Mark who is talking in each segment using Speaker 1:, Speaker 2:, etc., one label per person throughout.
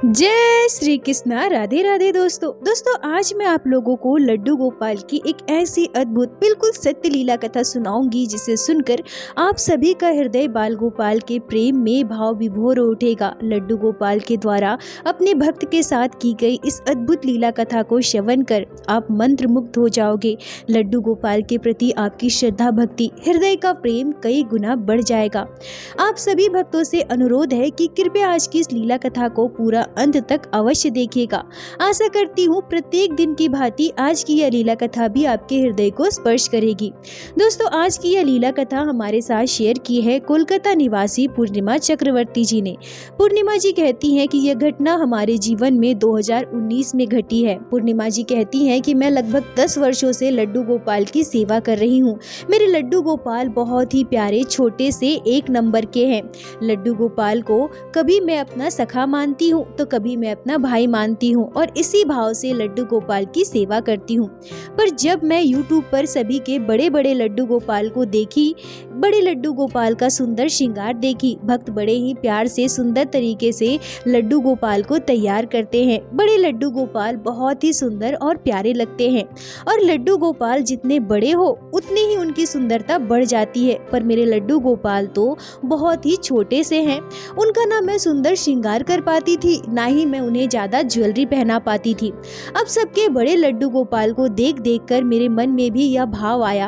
Speaker 1: जय श्री कृष्णा। राधे राधे दोस्तों आज मैं आप लोगों को लड्डू गोपाल की एक ऐसी अद्भुत बिल्कुल सत्य लीला कथा सुनाऊंगी जिसे सुनकर आप सभी का हृदय बाल गोपाल के प्रेम में भाव विभोर उठेगा। लड्डू गोपाल के द्वारा अपने भक्त के साथ की गई इस अद्भुत लीला कथा को श्रवण कर आप मंत्र मुग्ध हो जाओगे। लड्डू गोपाल के प्रति आपकी श्रद्धा भक्ति हृदय का प्रेम कई गुना बढ़ जाएगा। आप सभी भक्तों से अनुरोध है कि कृपया आज की इस लीला कथा को पूरा अंत तक अवश्य देखिएगा। आशा करती हूँ प्रत्येक दिन की भांति आज की यह लीला कथा भी आपके हृदय को स्पर्श करेगी। दोस्तों आज की यह लीला कथा हमारे साथ शेयर की है कोलकाता निवासी पूर्णिमा चक्रवर्ती जी ने। पूर्णिमा जी कहती हैं कि यह घटना हमारे जीवन में 2019 में घटी है। पूर्णिमा जी कहती हैं कि मैं लगभग 10 वर्षों से लड्डू गोपाल की सेवा कर रही हूँ। मेरे लड्डू गोपाल बहुत ही प्यारे छोटे से एक नंबर के हैं। लड्डू गोपाल को कभी मैं अपना सखा मानती हूँ तो कभी मैं अपना भाई मानती हूँ और इसी भाव से लड्डू गोपाल की सेवा करती हूँ। पर जब मैं YouTube पर सभी के बड़े बड़े लड्डू गोपाल को देखी, बड़े लड्डू गोपाल का सुंदर श्रृंगार देखी, भक्त बड़े ही प्यार से सुंदर तरीके से लड्डू गोपाल को तैयार करते हैं। बड़े लड्डू गोपाल बहुत ही सुंदर और प्यारे लगते हैं और लड्डू गोपाल जितने बड़े हो उतनी ही उनकी सुंदरता बढ़ जाती है। पर मेरे लड्डू गोपाल तो बहुत ही छोटे से हैं। उनका ना मैं सुंदर श्रृंगार कर पाती थी, ना ही मैं उन्हें ज्यादा ज्वेलरी पहना पाती थी। अब सबके बड़े लड्डू गोपाल को देख देख कर मेरे मन में भी यह भाव आया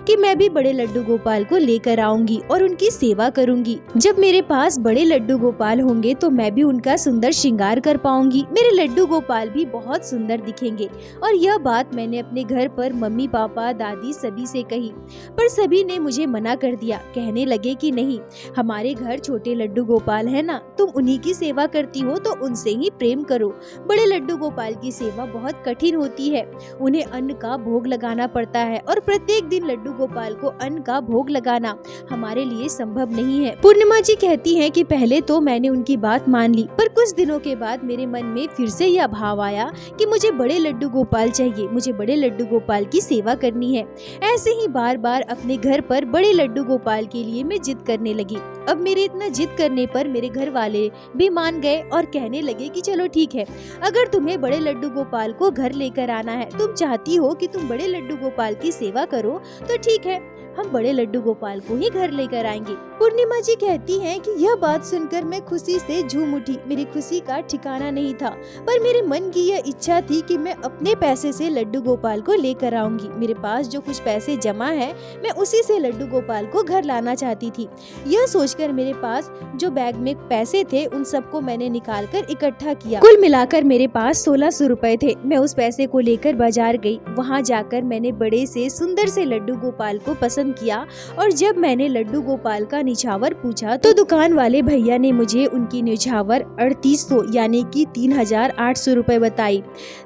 Speaker 1: कि मैं भी बड़े लड्डू गोपाल को लेकर आऊंगी और उनकी सेवा करूंगी। जब मेरे पास बड़े लड्डू गोपाल होंगे तो मैं भी उनका सुंदर श्रृंगार कर पाऊंगी। मेरे लड्डू गोपाल भी बहुत सुंदर दिखेंगे। और यह बात मैंने अपने घर पर मम्मी पापा दादी सभी से कही, पर सभी ने मुझे मना कर दिया। कहने लगे कि नहीं, हमारे घर छोटे लड्डू गोपाल है ना, तुम उन्हीं की सेवा करती हो तो उनसे ही प्रेम करो। बड़े लड्डू गोपाल की सेवा बहुत कठिन होती है। उन्हें अन्न का भोग लगाना पड़ता है और प्रत्येक दिन लड्डू गोपाल को अन्न का भोग लगाना हमारे लिए संभव नहीं है। पूर्णिमा जी कहती हैं कि पहले तो मैंने उनकी बात मान ली, पर कुछ दिनों के बाद मेरे मन में फिर से यह भाव आया कि मुझे बड़े लड्डू गोपाल चाहिए, मुझे बड़े लड्डू गोपाल की सेवा करनी है। ऐसे ही बार बार अपने घर पर बड़े लड्डू गोपाल के लिए मैं जिद करने लगी। अब मेरे इतना जिद करने पर मेरे घर वाले भी मान गए और कहने लगे कि चलो ठीक है, अगर तुम्हें बड़े लड्डू गोपाल को घर लेकर आना है, तुम चाहती हो कि तुम बड़े लड्डू गोपाल की सेवा करो, तो ठीक है, हम बड़े लड्डू गोपाल को ही घर लेकर आएंगे। पूर्णिमा जी कहती हैं कि यह बात सुनकर मैं खुशी से झूम उठी। मेरी खुशी का ठिकाना नहीं था, पर मेरे मन की यह इच्छा थी कि मैं अपने पैसे से लड्डू गोपाल को लेकर आऊंगी। मेरे पास जो कुछ पैसे जमा है, मैं उसी से लड्डू गोपाल को घर लाना चाहती थी। यह सोचकर मेरे पास जो बैग में पैसे थे उन सबको मैंने निकाल कर इकट्ठा किया। कुल मिलाकर मेरे पास 1600 रुपए थे। मैं उस पैसे को लेकर बाजार गई। वहाँ जाकर मैंने बड़े से सुंदर से लड्डू गोपाल को पसंद किया और जब मैंने लड्डू गोपाल का निछावर पूछा तो दुकान वाले भैया ने मुझे उनकी निछावर 3800 यानी कि 3800 रुपए बताई।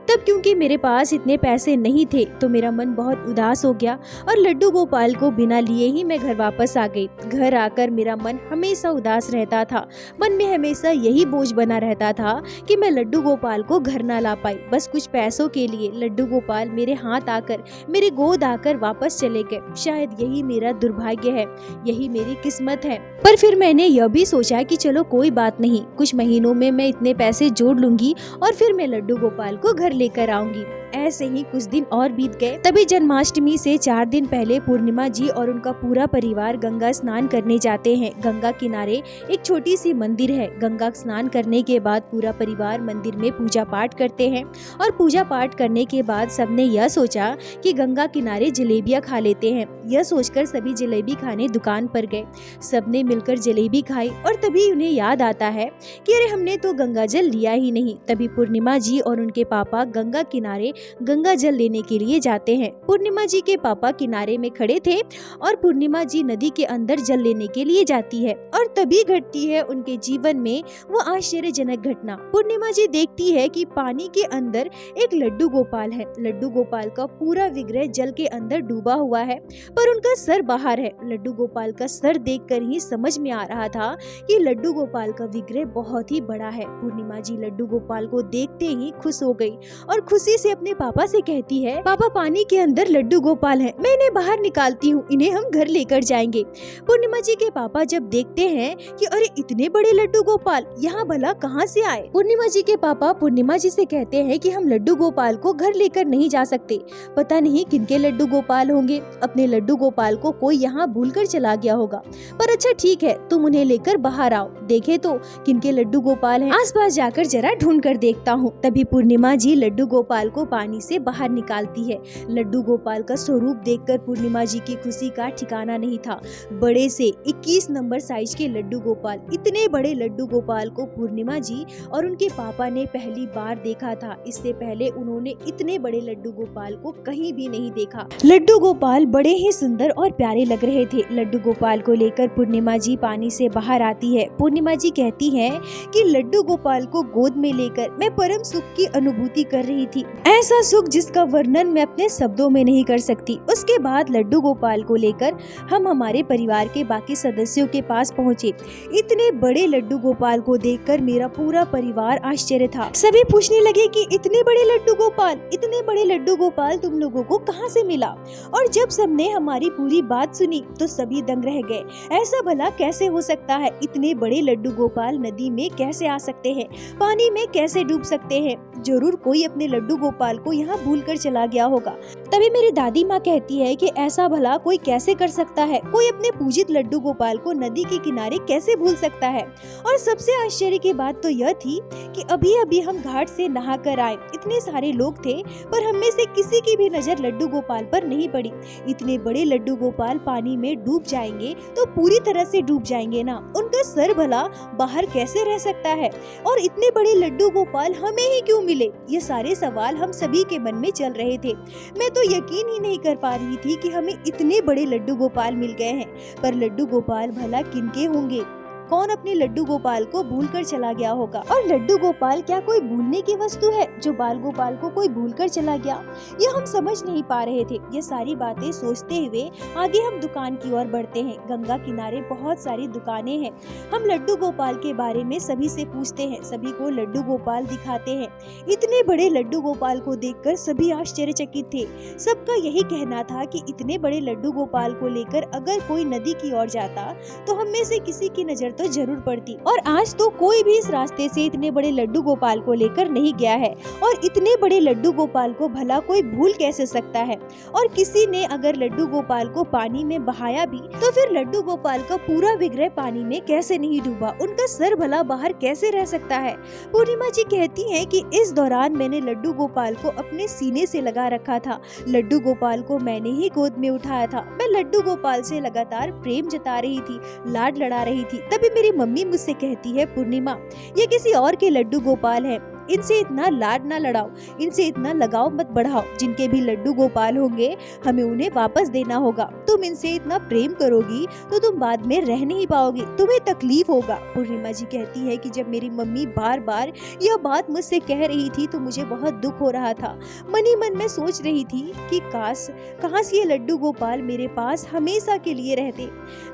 Speaker 1: तब क्योंकि मेरे पास इतने पैसे नहीं थे तो मेरा मन बहुत उदास हो गया और लड्डू गोपाल को बिना लिए ही मैं घर वापस आ गई। घर आकर मेरा मन हमेशा उदास रहता था। मन में हमेशा यही बोझ बना रहता था कि मैं लड्डू गोपाल को घर ना ला पाई। बस कुछ पैसों के लिए लड्डू गोपाल मेरे हाथ आकर, मेरे गोद आकर वापस चले गए। शायद यही मेरा दुर्भाग्य है, यही मेरी किस्मत है। पर फिर मैंने यह भी सोचा कि चलो कोई बात नहीं, कुछ महीनों में मैं इतने पैसे जोड़ लूंगी और फिर मैं लड्डू गोपाल को घर लेकर आऊंगी। ऐसे ही कुछ दिन और बीत गए। तभी जन्माष्टमी से 4 दिन पहले पूर्णिमा जी और उनका पूरा परिवार गंगा स्नान करने जाते हैं। गंगा किनारे एक छोटी सी मंदिर है। गंगा स्नान करने के बाद पूरा परिवार मंदिर में पूजा पाठ करते हैं और पूजा पाठ करने के बाद सबने यह सोचा कि गंगा किनारे जलेबियाँ खा लेते हैं। यह सोचकर सभी जलेबी खाने दुकान पर गए। सबने मिलकर जलेबी खाई और तभी उन्हें याद आता है कि अरे हमने तो गंगा जल लिया ही नहीं। तभी पूर्णिमा जी और उनके पापा गंगा किनारे गंगा जल लेने के लिए जाते हैं। पूर्णिमा जी के पापा किनारे में खड़े थे और पूर्णिमा जी नदी के अंदर जल लेने के लिए जाती है और तभी घटती है उनके जीवन में वो आश्चर्यजनक घटना। पूर्णिमा जी देखती है कि पानी के अंदर एक लड्डू गोपाल है। लड्डू गोपाल का पूरा विग्रह जल के अंदर डूबा हुआ है, पर उनका सर बाहर है। लड्डू गोपाल का सर देखकर ही समझ में आ रहा था कि लड्डू गोपाल का विग्रह बहुत ही बड़ा है। पूर्णिमा जी लड्डू गोपाल को देखते ही खुश हो गई और खुशी से अपने अपने पापा से कहती है, पापा पानी के अंदर लड्डू गोपाल हैं, मैं इन्हें बाहर निकालती हूँ, इन्हें हम घर लेकर जाएंगे। पूर्णिमा जी के पापा जब देखते हैं कि अरे इतने बड़े लड्डू गोपाल यहाँ भला कहाँ से आए। पूर्णिमा जी के पापा पूर्णिमा जी से कहते हैं कि हम लड्डू गोपाल को घर लेकर नहीं जा सकते, पता नहीं किनके लड्डू गोपाल होंगे, अपने लड्डू गोपाल को कोई यहाँ भूलकर चला गया होगा। पर अच्छा ठीक है, तुम उन्हें लेकर बाहर आओ, देखे तो किनके लड्डू गोपाल हैं, आसपास जाकर जरा ढूंढ कर देखता हूँ। तभी पूर्णिमा जी लड्डू गोपाल को पानी से बाहर निकालती है। लड्डू गोपाल का स्वरूप देखकर पूर्णिमा जी की खुशी का ठिकाना नहीं था। बड़े से 21 नंबर साइज के लड्डू गोपाल, इतने बड़े लड्डू गोपाल को पूर्णिमा जी और उनके पापा ने पहली बार देखा था। इससे पहले उन्होंने इतने बड़े लड्डू गोपाल को कहीं भी नहीं देखा। लड्डू गोपाल बड़े ही सुंदर और प्यारे लग रहे थे। लड्डू गोपाल को लेकर पूर्णिमा जी पानी से बाहर आती है। पूर्णिमा जी कहती है कि लड्डू गोपाल को गोद में लेकर मैं परम सुख की अनुभूति कर रही थी, ऐसा सुख जिसका वर्णन मैं अपने शब्दों में नहीं कर सकती। उसके बाद लड्डू गोपाल को लेकर हम हमारे परिवार के बाकी सदस्यों के पास पहुँचे। इतने बड़े लड्डू गोपाल को देखकर मेरा पूरा परिवार आश्चर्य था। सभी पूछने लगे कि इतने बड़े लड्डू गोपाल, इतने बड़े लड्डू गोपाल तुम लोगों को कहाँ से मिला। और जब सबने हमारी पूरी बात सुनी तो सभी दंग रह गए। ऐसा भला कैसे हो सकता है, इतने बड़े लड्डू गोपाल नदी में कैसे आ सकते हैं, पानी में कैसे डूब सकते हैं, जरूर कोई अपने लड्डू गोपाल को यहाँ भूल कर चला गया होगा। तभी मेरी दादी माँ कहती है कि ऐसा भला कोई कैसे कर सकता है, कोई अपने पूजित लड्डू गोपाल को नदी के किनारे कैसे भूल सकता है। और सबसे आश्चर्य की बात तो यह थी कि अभी अभी हम घाट से नहा कर आए, इतने सारे लोग थे पर हम में से किसी की भी नजर लड्डू गोपाल पर नहीं पड़ी। इतने बड़े लड्डू गोपाल पानी में डूब जाएंगे तो पूरी तरह से डूब जाएंगे ना, उनका सर भला बाहर कैसे रह सकता है, और इतने बड़े लड्डू गोपाल हमें ही क्यों मिले। ये सारे सवाल हम सभी के मन में चल रहे थे। मैं तो यकीन ही नहीं कर पा रही थी कि हमें इतने बड़े लड्डू गोपाल मिल गए हैं। पर लड्डू गोपाल भला किनके होंगे, कौन अपने लड्डू गोपाल को भूलकर चला गया होगा। और लड्डू गोपाल क्या कोई भूलने की वस्तु है जो बाल गोपाल को कोई भूलकर चला गया, यह हम समझ नहीं पा रहे थे। ये सारी बातें सोचते हुए आगे हम दुकान की ओर बढ़ते हैं। गंगा किनारे बहुत सारी दुकानें हैं। हम लड्डू गोपाल के बारे में सभी से पूछते हैं, सभी को लड्डू गोपाल दिखाते हैं। इतने बड़े लड्डू गोपाल को देखकर सभी आश्चर्यचकित थे। सबका यही कहना था कि इतने बड़े लड्डू गोपाल को लेकर अगर कोई नदी की ओर जाता तो हम में से किसी की नजर तो जरूर पड़ती। और आज तो कोई भी इस रास्ते से इतने बड़े लड्डू गोपाल को लेकर नहीं गया है। और इतने बड़े लड्डू गोपाल को भला कोई भूल कैसे सकता है। और किसी ने अगर लड्डू गोपाल को पानी में बहाया भी तो फिर लड्डू गोपाल का पूरा विग्रह पानी में कैसे नहीं डूबा, उनका सर भला बाहर कैसे रह सकता है। पूर्णिमा जी कहती हैं कि इस दौरान मैंने लड्डू गोपाल को अपने सीने से लगा रखा था। लड्डू गोपाल को मैंने ही गोद में उठाया था। मैं लड्डू गोपाल से लगातार प्रेम जता रही थी, लाड लड़ा रही थी। तभी मेरी मम्मी मुझसे कहती है, पूर्णिमा ये किसी और के लड्डू गोपाल हैं, इनसे इतना लाड ना लड़ाओ, इनसे इतना लगाव मत बढ़ाओ। जिनके भी लड्डू गोपाल होंगे हमें उन्हें वापस देना होगा। तुम इनसे इतना प्रेम करोगी तो तुम बाद में रह नहीं पाओगी, तुम्हें तकलीफ होगा। पूर्णिमा जी कहती है कि जब मेरी मम्मी बार बार यह बात मुझसे कह रही थी तो मुझे बहुत दुख हो रहा था। मन ही मन में सोच रही थी कि काश ये लड्डू गोपाल मेरे पास हमेशा के लिए रहते।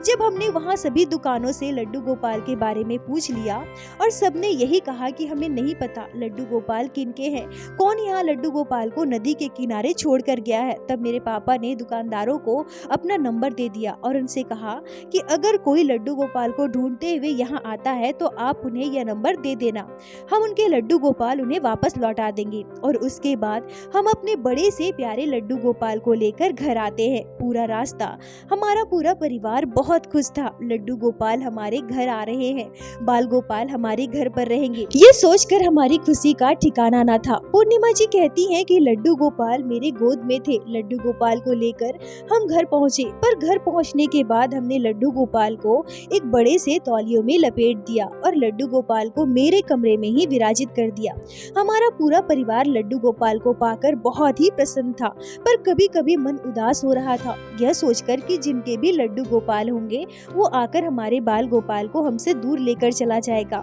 Speaker 1: जब हमने वहाँ सभी दुकानों से लड्डू गोपाल के बारे में पूछ लिया और सबने यही कहा कि हमें नहीं पता लड्डू गोपाल किनके हैं, कौन यहाँ लड्डू गोपाल को नदी के किनारे छोड़ कर गया है, तब मेरे पापा ने दुकानदारों को अपना नंबर दे दिया और उनसे कहा कि अगर कोई लड्डू गोपाल को ढूंढते हुए यहाँ आता है तो आप उन्हें यह नंबर दे देना, हम उनके लड्डू गोपाल उन्हें वापस लौटा देंगे। और उसके बाद हम अपने बड़े से प्यारे लड्डू गोपाल को लेकर घर आते हैं। पूरा रास्ता हमारा पूरा परिवार बहुत खुश था। लड्डू गोपाल हमारे घर आ रहे हैं, बाल गोपाल हमारे घर पर रहेंगे, ये सोचकर हमारी खुशी का ठिकाना न था। पूर्णिमा जी कहती हैं कि लड्डू गोपाल मेरे गोद में थे। लड्डू गोपाल को लेकर हम घर पहुँचे, पर घर पहुँचने के बाद हमने लड्डू गोपाल को एक बड़े से तौलियों में लपेट दिया और लड्डू गोपाल को मेरे कमरे में ही विराजित कर दिया। हमारा पूरा परिवार लड्डू गोपाल को पाकर बहुत ही प्रसन्न था, पर कभी कभी मन उदास हो रहा था, यह सोचकर कि जिनके भी लड्डू गोपाल होंगे वो आकर हमारे बाल गोपाल को हमसे दूर लेकर चला जाएगा।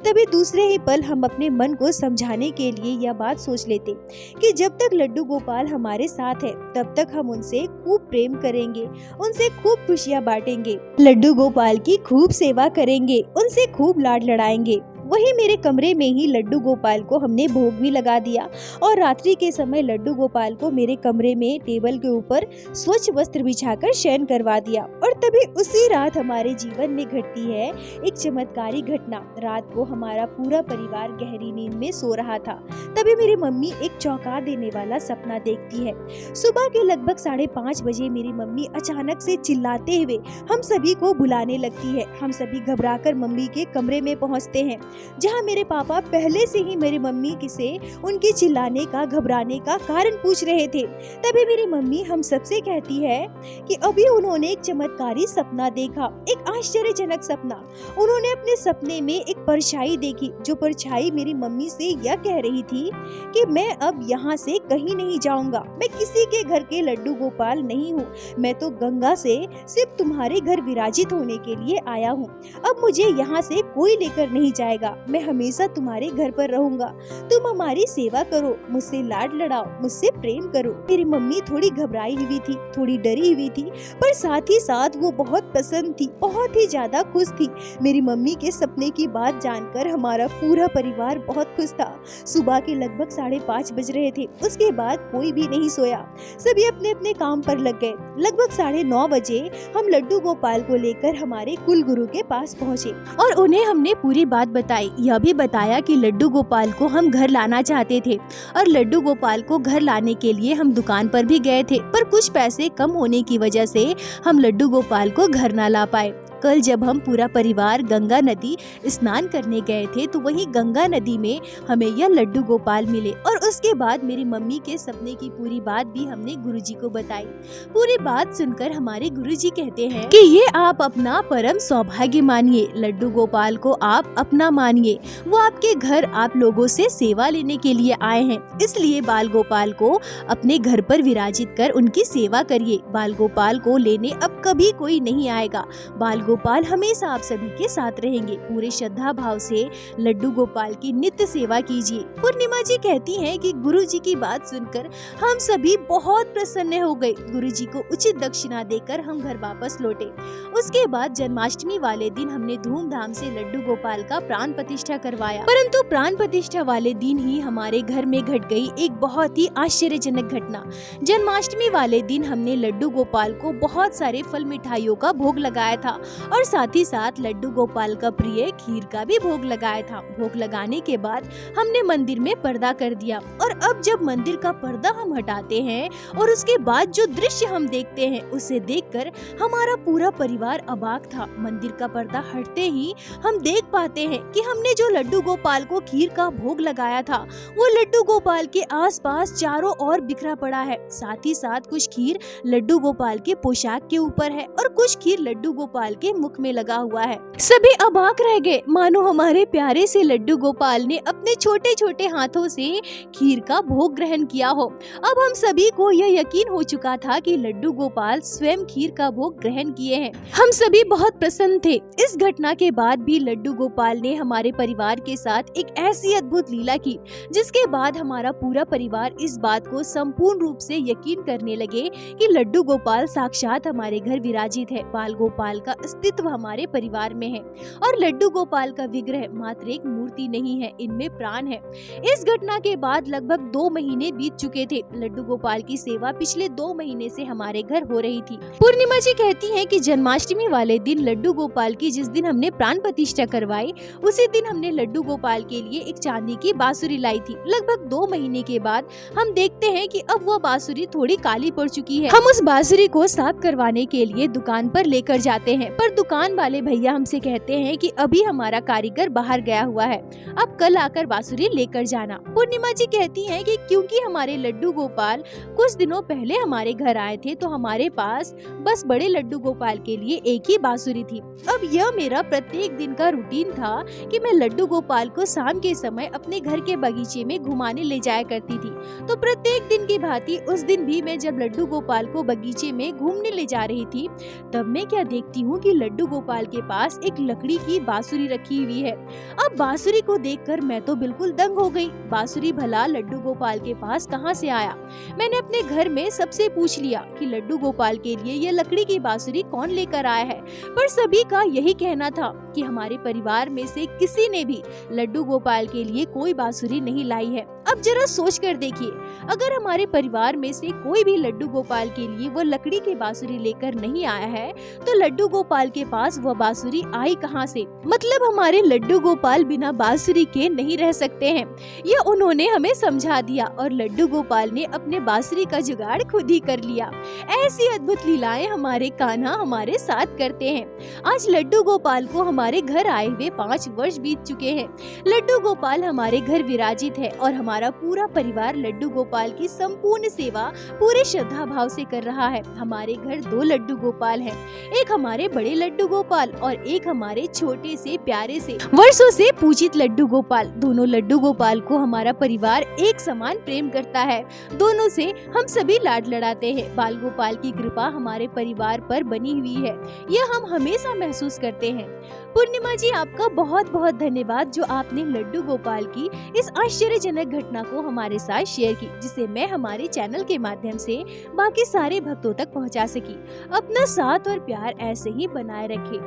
Speaker 1: तभी दूसरे ही पल हम अपने मन को समझाने के लिए यह बात सोच लेते कि जब तक लड्डू गोपाल हमारे साथ है तब तक हम उनसे खूब प्रेम करेंगे, उनसे खूब खुशियाँ बांटेंगे, लड्डू गोपाल की खूब सेवा करेंगे, उनसे खूब लाड लड़ाएंगे। वही मेरे कमरे में ही लड्डू गोपाल को हमने भोग भी लगा दिया और रात्रि के समय लड्डू गोपाल को मेरे कमरे में टेबल के ऊपर स्वच्छ वस्त्र बिछाकर शयन करवा दिया। और तभी उसी रात हमारे जीवन में घटती है एक चमत्कारी घटना। रात को हमारा पूरा परिवार गहरी नींद में सो रहा था, तभी मेरी मम्मी एक चौंका देने वाला सपना देखती है। सुबह के लगभग 5:30 बजे मेरी मम्मी अचानक से चिल्लाते हुए हम सभी को बुलाने लगती है। हम सभी घबराकर मम्मी के कमरे में पहुंचते हैं, जहां मेरे पापा पहले से ही मेरी मम्मी से उनके चिल्लाने का, घबराने का कारण पूछ रहे थे। तभी मेरी मम्मी हम सबसे कहती है कि अभी उन्होंने एक चमत्कारी सपना देखा, एक आश्चर्यजनक सपना। उन्होंने अपने सपने में एक परछाई देखी, जो परछाई मेरी मम्मी से यह कह रही थी कि मैं अब यहाँ से कहीं नहीं जाऊंगा, मैं किसी के घर के लड्डू गोपाल नहीं हूँ, मैं तो गंगा से सिर्फ तुम्हारे घर विराजित होने के लिए आया हूँ। अब मुझे यहाँ से कोई लेकर नहीं जाएगा, मैं हमेशा तुम्हारे घर पर रहूंगा। तुम हमारी सेवा करो, मुझसे लाड लड़ाओ, मुझसे प्रेम करो। मेरी मम्मी थोड़ी घबराई हुई थी, थोड़ी डरी हुई थी, पर साथ ही साथ वो बहुत प्रसन्न थी, बहुत ही ज्यादा खुश थी। मेरी मम्मी के सपने की बात जानकर हमारा पूरा परिवार बहुत खुश था। सुबह के लगभग 5:30 बज रहे थे। उसके बाद कोई भी नहीं सोया, सभी अपने अपने काम पर लग गए। लगभग 9:30 बजे हम लड्डू गोपाल को लेकर हमारे कुल गुरु के पास पहुँचे और उन्हें हमने पूरी बात बताई। यह भी बताया कि लड्डू गोपाल को हम घर लाना चाहते थे और लड्डू गोपाल को घर लाने के लिए हम दुकान पर भी गए थे, पर कुछ पैसे कम होने की वजह से हम लड्डू गोपाल को घर ना ला पाए। कल जब हम पूरा परिवार गंगा नदी स्नान करने गए थे, तो वहीं गंगा नदी में हमें यह लड्डू गोपाल मिले और उसके बाद मेरी मम्मी के सपने की पूरी बात भी हमने गुरुजी को बताई। पूरी बात सुनकर हमारे गुरुजी कहते हैं कि ये आप अपना परम सौभाग्य मानिए, लड्डू गोपाल को आप अपना मानिए, वो आपके घर आप लोगों से सेवा लेने के लिए आए हैं, इसलिए बाल गोपाल को अपने घर पर विराजित कर उनकी सेवा करिए। बाल गोपाल को लेने अब कभी कोई नहीं आएगा, बाल गोपाल हमेशा आप सभी के साथ रहेंगे। पूरे श्रद्धा भाव से लड्डू गोपाल की नित्य सेवा कीजिए। पूर्णिमा जी कहती हैं कि गुरुजी की बात सुनकर हम सभी बहुत प्रसन्न हो गए। गुरुजी को उचित दक्षिणा देकर हम घर वापस लौटे। उसके बाद जन्माष्टमी वाले दिन हमने धूमधाम से लड्डू गोपाल का प्राण प्रतिष्ठा करवाया, परंतु प्राण प्रतिष्ठा वाले दिन ही हमारे घर में घट गई एक बहुत ही आश्चर्यजनक घटना। जन्माष्टमी वाले दिन हमने लड्डू गोपाल को बहुत सारे फल मिठाइयों का भोग लगाया था और साथ ही साथ लड्डू गोपाल का प्रिय खीर का भी भोग लगाया था। भोग लगाने के बाद हमने मंदिर में पर्दा कर दिया और अब जब मंदिर का पर्दा हम हटाते हैं और उसके बाद जो दृश्य हम देखते हैं, उसे देखकर हमारा पूरा परिवार अबाक था। मंदिर का पर्दा हटते ही हम देख पाते हैं कि हमने जो लड्डू गोपाल को खीर का भोग लगाया था, वो लड्डू गोपाल के आसपास चारों ओर बिखरा पड़ा है। साथ ही साथ कुछ खीर लड्डू गोपाल के पोशाक के ऊपर है और कुछ खीर लड्डू गोपाल के मुख में लगा हुआ है। सभी अबाक रह गए, मानो हमारे प्यारे से लड्डू गोपाल ने अपने छोटे छोटे हाथों से खीर का भोग ग्रहण किया हो। अब हम सभी को यह यकीन हो चुका था कि लड्डू गोपाल स्वयं खीर का भोग ग्रहण किए हैं। हम सभी बहुत प्रसन्न थे। इस घटना के बाद भी लड्डू गोपाल ने हमारे परिवार के साथ एक ऐसी अद्भुत लीला की, जिसके बाद हमारा पूरा परिवार इस बात को संपूर्ण रूप से यकीन करने लगे कि लड्डू गोपाल साक्षात हमारे घर विराजित है। बाल गोपाल का अस्तित्व हमारे परिवार में है और लड्डू गोपाल का विग्रह मात्र एक मूर्ति नहीं है, इनमें प्राण है। इस घटना के बाद लगभग 2 महीने बीत चुके थे। लड्डू गोपाल की सेवा पिछले 2 महीने से हमारे घर हो रही थी। पूर्णिमा जी कहती हैं कि जन्माष्टमी वाले दिन लड्डू गोपाल की जिस दिन हमने प्राण प्रतिष्ठा करवाई, उसी दिन हमने लड्डू गोपाल के लिए एक चांदी की बांसुरी लाई थी। लगभग 2 महीने के बाद हम देखते हैं कि अब वह बांसुरी थोड़ी काली पड़ चुकी है। हम उस बांसुरी को साफ करवाने के लिए दुकान पर लेकर जाते हैं, पर दुकान वाले भैया हमसे कहते हैं कि अभी हमारा कारीगर बाहर गया हुआ है, अब कल आकर बांसुरी लेकर जाना। पूर्णिमा जी कहती हैं कि क्योंकि हमारे लड्डू गोपाल कुछ दिनों पहले हमारे घर आए थे, तो हमारे पास बस बड़े लड्डू गोपाल के लिए एक ही बांसुरी थी। अब यह मेरा प्रत्येक दिन का रूटीन था कि मैं लड्डू गोपाल को शाम के समय अपने घर के बगीचे में घुमाने ले जाया करती थी। तो प्रत्येक दिन की भांति उस दिन भी मैं जब लड्डू गोपाल को बगीचे में घूमने ले जा रही थी, तब मैं क्या देखती हूँ कि लड्डू गोपाल के पास एक लकड़ी की बांसुरी रखी हुई है। अब बांसुरी को देखकर मैं तो बिल्कुल दंग हो गई। बांसुरी भला लड्डू गोपाल के पास कहाँ से आया? मैंने अपने घर में सबसे पूछ लिया कि लड्डू गोपाल के लिए ये लकड़ी की बांसुरी कौन लेकर आया है, पर सभी का यही कहना था कि हमारे परिवार में से किसी ने भी लड्डू गोपाल के लिए कोई बांसुरी नहीं लाई है। अब जरा सोच कर देखिए, अगर हमारे परिवार में से कोई भी लड्डू गोपाल के लिए वो लकड़ी की बांसुरी लेकर नहीं आया है तो लड्डू गोपाल के पास वो बांसुरी आई कहाँ से? मतलब हमारे लड्डू गोपाल बिना बांसुरी के नहीं रह सकते हैं। ये उन्होंने हमें समझा दिया और लड्डू गोपाल ने अपने बांसुरी का जुगाड़ खुद ही कर लिया। ऐसी अद्भुत लीलाएं हमारे कान्हा हमारे साथ करते हैं। आज लड्डू गोपाल को हमारे घर आए हुए 5 वर्ष बीत चुके हैं। लड्डू गोपाल हमारे घर विराजित है और हमारा पूरा परिवार लड्डू गोपाल की संपूर्ण सेवा पूरे श्रद्धा भाव से कर रहा है। हमारे घर 2 लड्डू गोपाल हैं, एक हमारे बड़े लड्डू गोपाल और एक हमारे छोटे से प्यारे से वर्षों से पूजित लड्डू गोपाल। दोनों लड्डू गोपाल को हमारा परिवार एक समान प्रेम करता है। दोनों से हम सभी लाड लड़ाते हैं। बाल गोपाल की कृपा हमारे परिवार पर बनी हुई है, यह हम हमेशा महसूस करते हैं। पूर्णिमा जी, आपका बहुत बहुत धन्यवाद जो आपने लड्डू गोपाल की इस आश्चर्यजनक घटना को हमारे साथ शेयर की, जिसे मैं हमारे चैनल के माध्यम से बाकी सारे भक्तों तक पहुंचा सकी। अपना साथ और प्यार ऐसे ही बनाए रखे।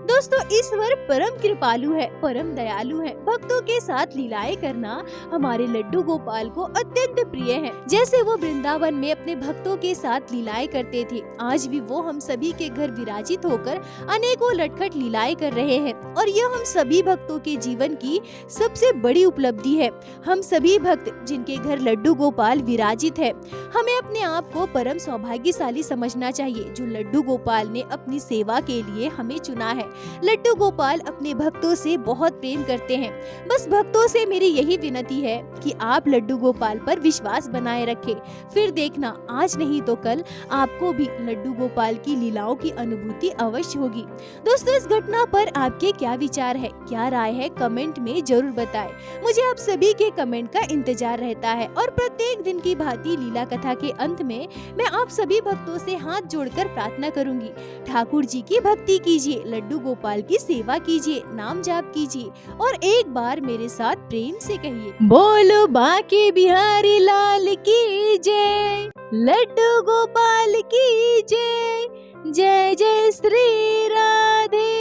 Speaker 1: दोस्तों, ईश्वर परम कृपालु है, परम दयालु है। भक्तों के साथ लीलाएं करना हमारे लड्डू गोपाल को अत्यंत प्रिय है। जैसे वो वृंदावन में अपने भक्तों के साथ लीलाएं करते थे, आज भी वो हम सभी के घर विराजित होकर अनेकों लटखट लीलाएं कर रहे हैं और यह हम सभी भक्तों के जीवन की सबसे बड़ी उपलब्धि है। हम सभी भक्त जिनके घर लड्डू गोपाल विराजित है, हमें अपने आप को परम सौभाग्यशाली समझना चाहिए जो लड्डू गोपाल ने अपनी सेवा के लिए हमें चुना है। लड्डू गोपाल अपने भक्तों से बहुत प्रेम करते हैं। बस भक्तों से मेरी यही विनती है कि आप लड्डू गोपाल पर विश्वास बनाए रखें। फिर देखना, आज नहीं तो कल आपको भी लड्डू गोपाल की लीलाओं की अनुभूति अवश्य होगी। दोस्तों, इस घटना पर आपके क्या विचार है, क्या राय है, कमेंट में जरूर बताएं। मुझे आप सभी के कमेंट का इंतजार रहता है और प्रत्येक दिन की भांति लीला कथा के अंत में मैं आप सभी भक्तों से हाथ जोड़कर प्रार्थना करूंगी, ठाकुर जी की भक्ति कीजिए, लड्डू गोपाल की सेवा कीजिए, नाम जाप कीजिए और एक बार मेरे साथ प्रेम से कहिए, बोलो बांके बिहारी लाल की जय, लड्डू गोपाल की जय, जय जय श्री राधे।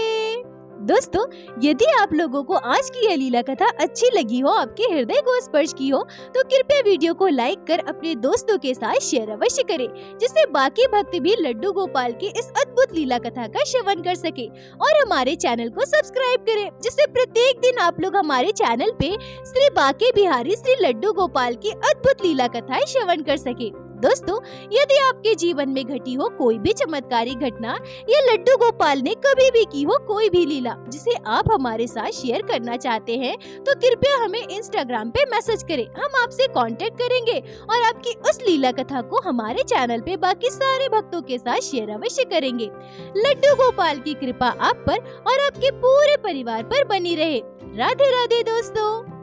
Speaker 1: दोस्तों, यदि आप लोगों को आज की यह लीला कथा अच्छी लगी हो, आपके हृदय को स्पर्श की हो, तो कृपया वीडियो को लाइक कर अपने दोस्तों के साथ शेयर अवश्य करें, जिससे बाकी भक्त भी लड्डू गोपाल की इस अद्भुत लीला कथा का श्रवण कर सके। और हमारे चैनल को सब्सक्राइब करें, जिससे प्रत्येक दिन आप लोग हमारे चैनल पे श्री बांके बिहारी श्री लड्डू गोपाल की अद्भुत लीला कथाएं श्रवण कर सके। दोस्तों, यदि आपके जीवन में घटी हो कोई भी चमत्कारी घटना या लड्डू गोपाल ने कभी भी की हो कोई भी लीला जिसे आप हमारे साथ शेयर करना चाहते हैं, तो कृपया हमें इंस्टाग्राम पे मैसेज करें। हम आपसे कांटेक्ट करेंगे और आपकी उस लीला कथा को हमारे चैनल पे बाकी सारे भक्तों के साथ शेयर अवश्य करेंगे। लड्डू गोपाल की कृपा आप पर और आपके पूरे परिवार पर बनी रहे। राधे राधे दोस्तों।